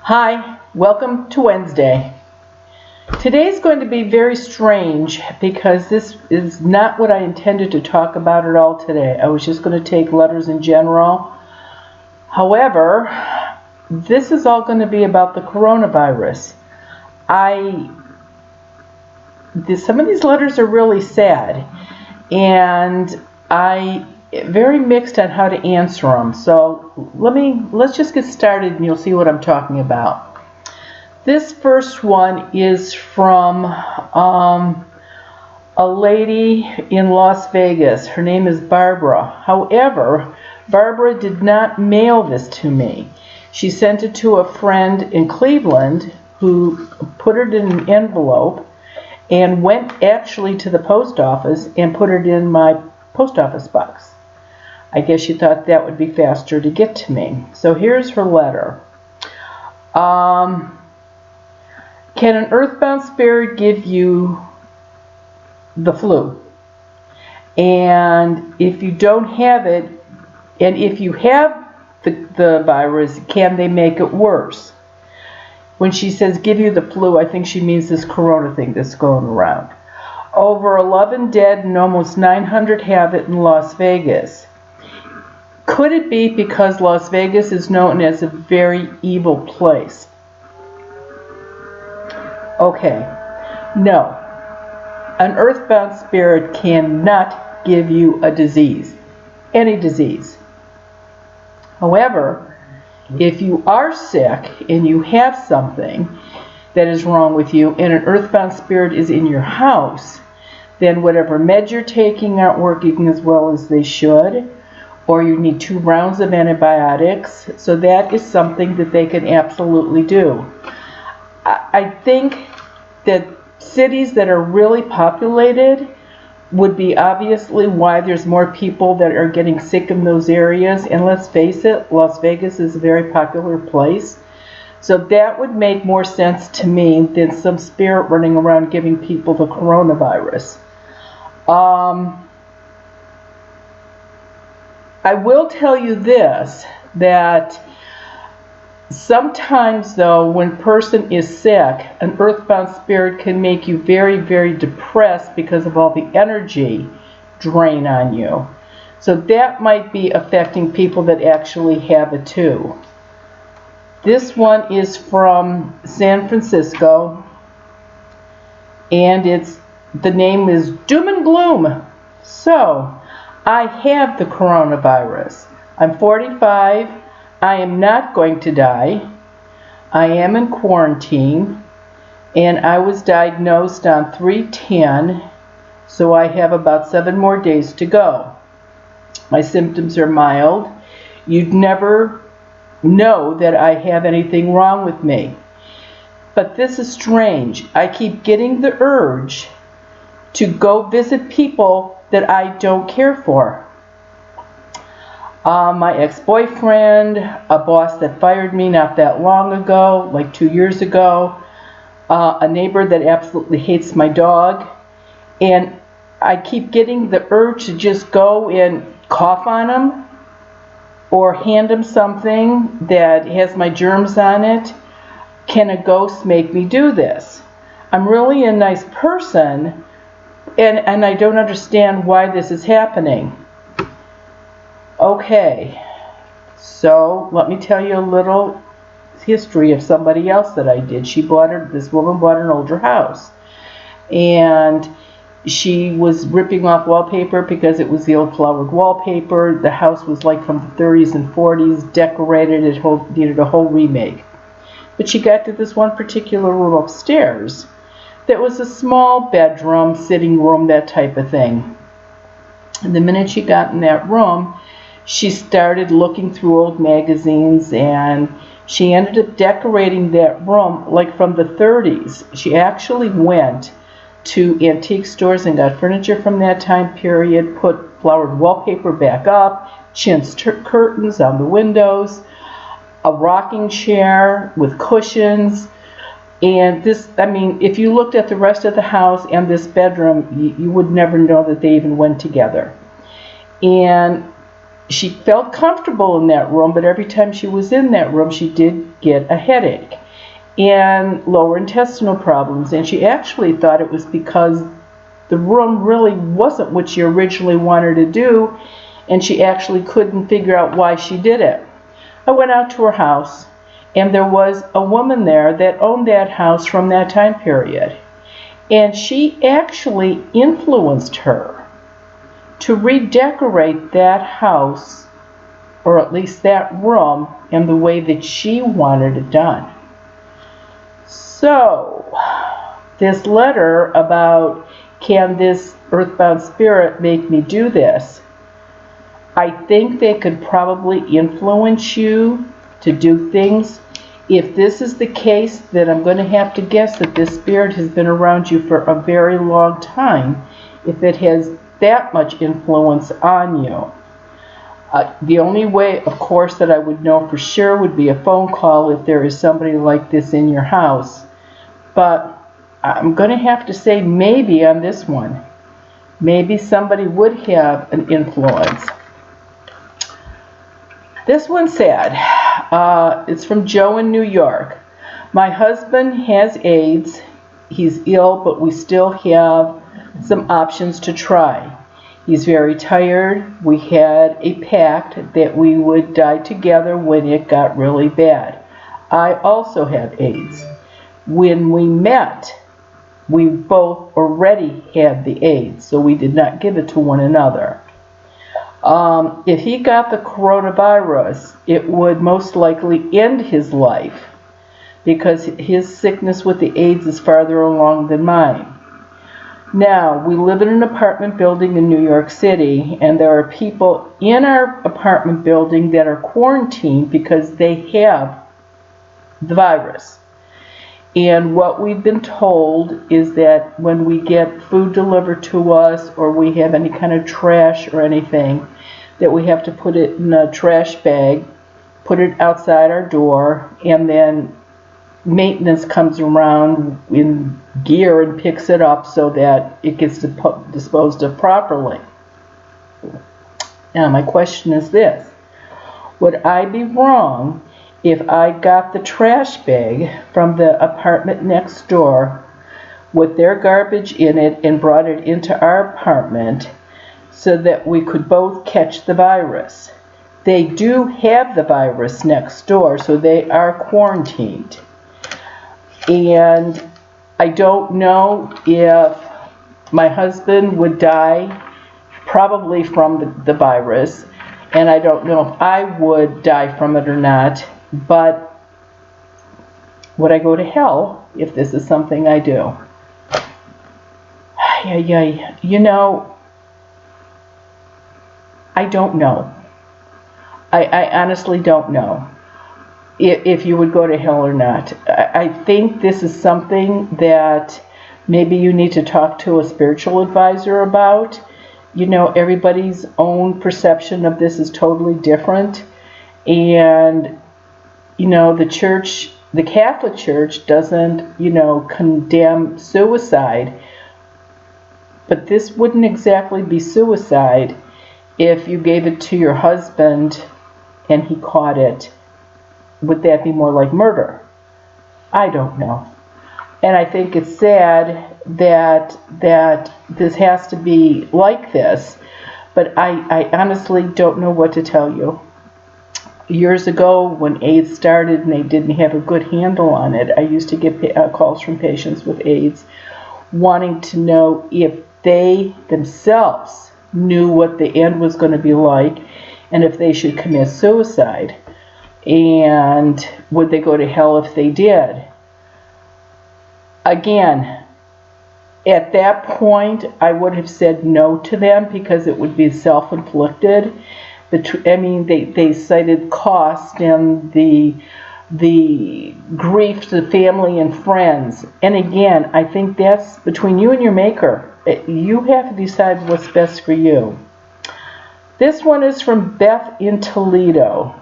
Hi, welcome to Wednesday. Today's going to be very strange because this is not what I intended to talk about at all today. I was just going to take letters in general. However, this is all going to be about the coronavirus. Some of these letters are really sad, and very mixed on how to answer them. So let's just get started and you'll see what I'm talking about. This first one is from a lady in Las Vegas. Her name is Barbara. However, Barbara did not mail this to me. She sent it to a friend in Cleveland who put it in an envelope and went actually to the post office and put it in my post office box. I guess she thought that would be faster to get to me. So here's her letter. Can an earthbound spirit give you the flu? And if you don't have it, and if you have the virus, can they make it worse? When she says give you the flu, I think she means this corona thing that's going around. Over 11 dead and almost 900 have it in Las Vegas. Could it be because Las Vegas is known as a very evil place? Okay, no. An earthbound spirit cannot give you a disease, any disease. However, if you are sick and you have something that is wrong with you and an earthbound spirit is in your house, then whatever meds you're taking aren't working as well as they should, or you need 2 rounds of antibiotics. So that is something that they can absolutely do. I think that cities that are really populated would be obviously why there's more people that are getting sick in those areas. And let's face it, Las Vegas is a very popular place. So that would make more sense to me than some spirit running around giving people the coronavirus. I will tell you this, that sometimes though, when a person is sick, an earthbound spirit can make you very, very depressed because of all the energy drain on you. So that might be affecting people that actually have it too. This one is from San Francisco, and the name is Doom and Gloom. So, I have the coronavirus. I'm 45. I am not going to die. I am in quarantine, and I was diagnosed on 3/10, so I have about 7 more days to go. My symptoms are mild. You'd never know that I have anything wrong with me. But this is strange. I keep getting the urge to go visit people that I don't care for. My ex-boyfriend, a boss that fired me not that long ago, like 2 years ago, a neighbor that absolutely hates my dog, and I keep getting the urge to just go and cough on him or hand him something that has my germs on it. Can a ghost make me do this? I'm really a nice person, and I don't understand why this is happening. Okay, so let me tell you a little history of somebody else that I did. This woman bought an older house, and she was ripping off wallpaper because it was the old flowered wallpaper. The house was like from the 30s and 40s, decorated, it needed a whole remake. But she got to this one particular room upstairs that was a small bedroom, sitting room, that type of thing. And the minute she got in that room, she started looking through old magazines, and she ended up decorating that room like from the 30s. She actually went to antique stores and got furniture from that time period, put flowered wallpaper back up, chintz curtains on the windows, a rocking chair with cushions. And this, I mean, if you looked at the rest of the house and this bedroom, you would never know that they even went together. And she felt comfortable in that room, but every time she was in that room, she did get a headache and lower intestinal problems. And she actually thought it was because the room really wasn't what she originally wanted to do, and she actually couldn't figure out why she did it. I went out to her house, and there was a woman there that owned that house from that time period. And she actually influenced her to redecorate that house, or at least that room, in the way that she wanted it done. So, this letter about, can this earthbound spirit make me do this? I think they could probably influence you to do things. If this is the case, then I'm going to have to guess that this spirit has been around you for a very long time, if it has that much influence on you. The only way, of course, that I would know for sure would be a phone call if there is somebody like this in your house. But I'm going to have to say maybe on this one. Maybe somebody would have an influence. This one's sad. It's from Joe in New York. My husband has AIDS. He's ill, but we still have some options to try. He's very tired. We had a pact that we would die together when it got really bad. I also have AIDS. When we met, we both already had the AIDS, so we did not give it to one another. If he got the coronavirus, it would most likely end his life because his sickness with the AIDS is farther along than mine. Now, we live in an apartment building in New York City, and there are people in our apartment building that are quarantined because they have the virus. And what we've been told is that when we get food delivered to us, or we have any kind of trash or anything, that we have to put it in a trash bag, put it outside our door, and then maintenance comes around in gear and picks it up so that it gets disposed of properly. Now, my question is this. Would I be wrong if I got the trash bag from the apartment next door with their garbage in it and brought it into our apartment so that we could both catch the virus? They do have the virus next door, so they are quarantined. And I don't know if my husband would die probably from the virus, and I don't know if I would die from it or not, but would I go to hell if this is something I do? You know, I don't know. I honestly don't know if you would go to hell or not. I think this is something that maybe you need to talk to a spiritual advisor about. You know, everybody's own perception of this is totally different. And, you know, the church, the Catholic Church doesn't, you know, condemn suicide. But this wouldn't exactly be suicide if you gave it to your husband and he caught it. Would that be more like murder? I don't know. And I think it's sad that this has to be like this, but I honestly don't know what to tell you. Years ago, when AIDS started and they didn't have a good handle on it, I used to get calls from patients with AIDS wanting to know if they themselves knew what the end was going to be like and if they should commit suicide. And would they go to hell if they did? Again, at that point, I would have said no to them because it would be self-inflicted. I mean, they cited cost and the grief to the family and friends. And again, I think that's between you and your maker. You have to decide what's best for you. This one is from Beth in Toledo.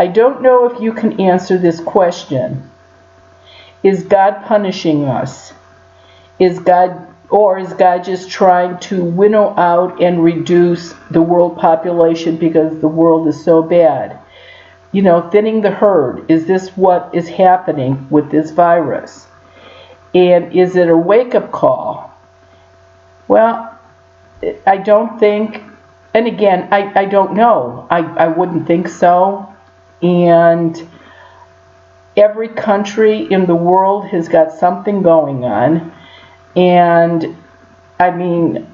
I don't know if you can answer this question. Is God punishing us? Is God Or is God just trying to winnow out and reduce the world population because the world is so bad? You know, thinning the herd. Is this what is happening with this virus? And is it a wake-up call? Well, I don't think, and again, I don't know. I wouldn't think so. And every country in the world has got something going on. And I mean,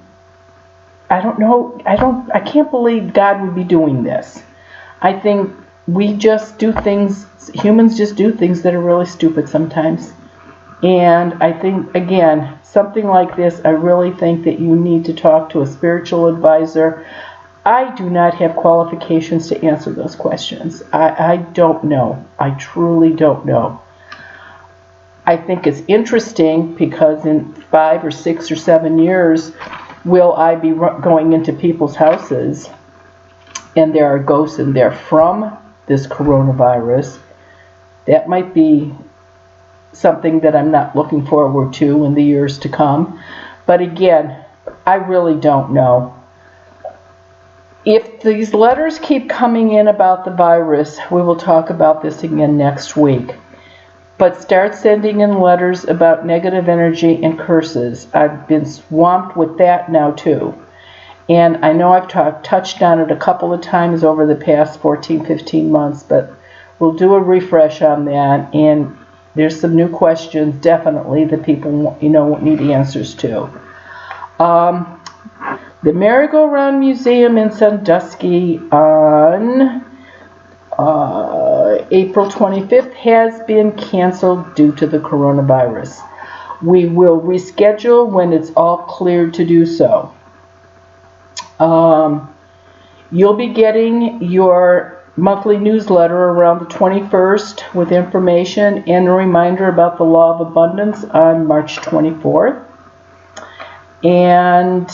I don't know, I can't believe God would be doing this. I think we just do things, humans just do things that are really stupid sometimes. And I think, again, something like this, I really think that you need to talk to a spiritual advisor. I do not have qualifications to answer those questions. I don't know. I truly don't know. I think it's interesting because in 5 or 6 or 7 years, will I be going into people's houses and there are ghosts in there from this coronavirus? That might be something that I'm not looking forward to in the years to come. But again, I really don't know. If these letters keep coming in about the virus, we will talk about this again next week. But start sending in letters about negative energy and curses. I've been swamped with that now too. And I know I've touched on it a couple of times over the past 14, 15 months, but we'll do a refresh on that. And there's some new questions, definitely, that people need answers to. The Merry-Go-Round Museum in Sandusky on April 25th has been canceled due to the coronavirus. We will reschedule when it's all cleared to do so. You'll be getting your monthly newsletter around the 21st with information and a reminder about the law of abundance on March 24th. And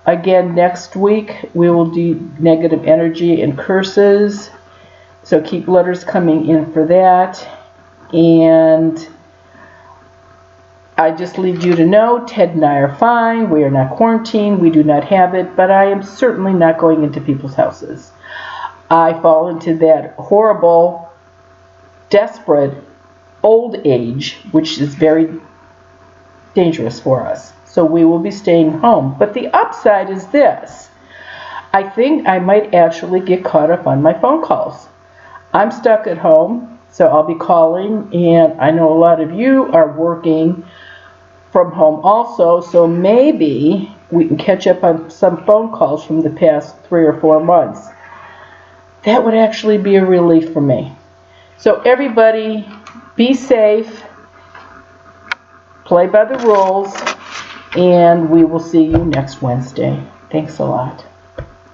again, next week we will do negative energy and curses. So keep letters coming in for that. And I just leave you to know, Ted and I are fine. We are not quarantined. We do not have it. But I am certainly not going into people's houses. I fall into that horrible, desperate old age, which is very dangerous for us. So we will be staying home. But the upside is this. I think I might actually get caught up on my phone calls. I'm stuck at home, so I'll be calling, and I know a lot of you are working from home also, so maybe we can catch up on some phone calls from the past 3 or 4 months. That would actually be a relief for me. So everybody, be safe, play by the rules, and we will see you next Wednesday. Thanks a lot.